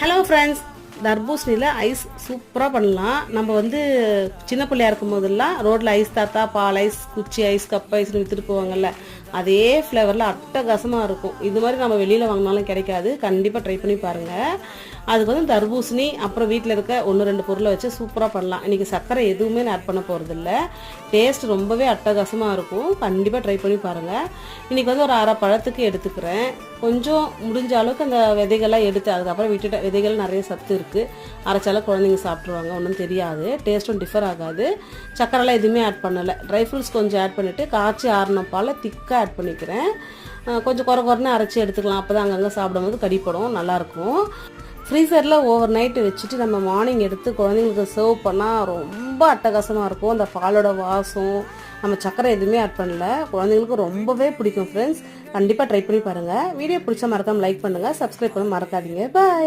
Hello friends, தர்பூசணியில் ice சூப்பராக பண்ணலாம். நம்ம வந்து சின்ன பிள்ளையா இருக்கும் போதெல்லாம் ரோட்டில் ஐஸ் தாத்தா, பால் ஐஸ், குச்சி ஐஸ், கப் ஐஸ்னு விற்றுட்டு போவாங்கல்ல, அதே ஃப்ளேவரில் அட்டகாசமாக இருக்கும். இது மாதிரி நம்ம வெளியில் வாங்கினாலும் கிடைக்காது. கண்டிப்பாக ட்ரை பண்ணி பாருங்கள். அதுக்கு வந்து தர்பூசணி அப்புறம் வீட்டில் இருக்க 1-2 பொருளை வச்சு சூப்பராக பண்ணலாம். இன்றைக்கி சர்க்கரை எதுவுமே ஆட் பண்ண போகிறதில்ல. டேஸ்ட் ரொம்பவே அட்டகாசமாக இருக்கும். கண்டிப்பாக ட்ரை பண்ணி பாருங்கள். இன்றைக்கி வந்து ஒரு அரை பழத்துக்கு எடுத்துக்கிறேன். கொஞ்சம் முடிஞ்ச அளவுக்கு அந்த விதைகள்லாம் எடுத்து அதுக்கப்புறம் விட்டுட்ட விதைகள் நிறைய சத்து இருக்குது. அரைச்சாலும் குழந்தைங்க சாப்பிட்ருவாங்க, ஒன்றும் தெரியாது. டேஸ்ட்டும் டிஃபர் ஆகாது. சர்க்கரைலாம் எதுவுமே ஆட் பண்ணலை. ட்ரை ஃப்ரூட்ஸ் கொஞ்சம் ஆட் பண்ணிவிட்டு காய்ச்சி ஆறின பாலை திக்காக ஆட் பண்ணிக்கிறேன். கொஞ்சம் குறைன்னு அரைச்சி எடுத்துக்கலாம். அப்போ தான் அங்கங்கே சாப்பிடும்போது கடிப்படும், நல்லாயிருக்கும். ஃப்ரீசரில் ஓவர் நைட்டு வச்சுட்டு நம்ம மார்னிங் எடுத்து குழந்தைங்களுக்கு சர்வ் பண்ணால் ரொம்ப அட்டகாசமாக இருக்கும். அந்த பாலோட வாசம், நம்ம சக்கரை எதுவுமே ஆட் பண்ணல. குழந்தைங்களுக்கு ரொம்பவே பிடிக்கும் ஃப்ரெண்ட்ஸ். கண்டிப்பாக ட்ரை பண்ணி பாருங்கள். வீடியோ பிடிச்சா மறக்காமல் லைக் பண்ணுங்கள், சப்ஸ்கிரைப் பண்ண மறக்காதீங்க. பாய்.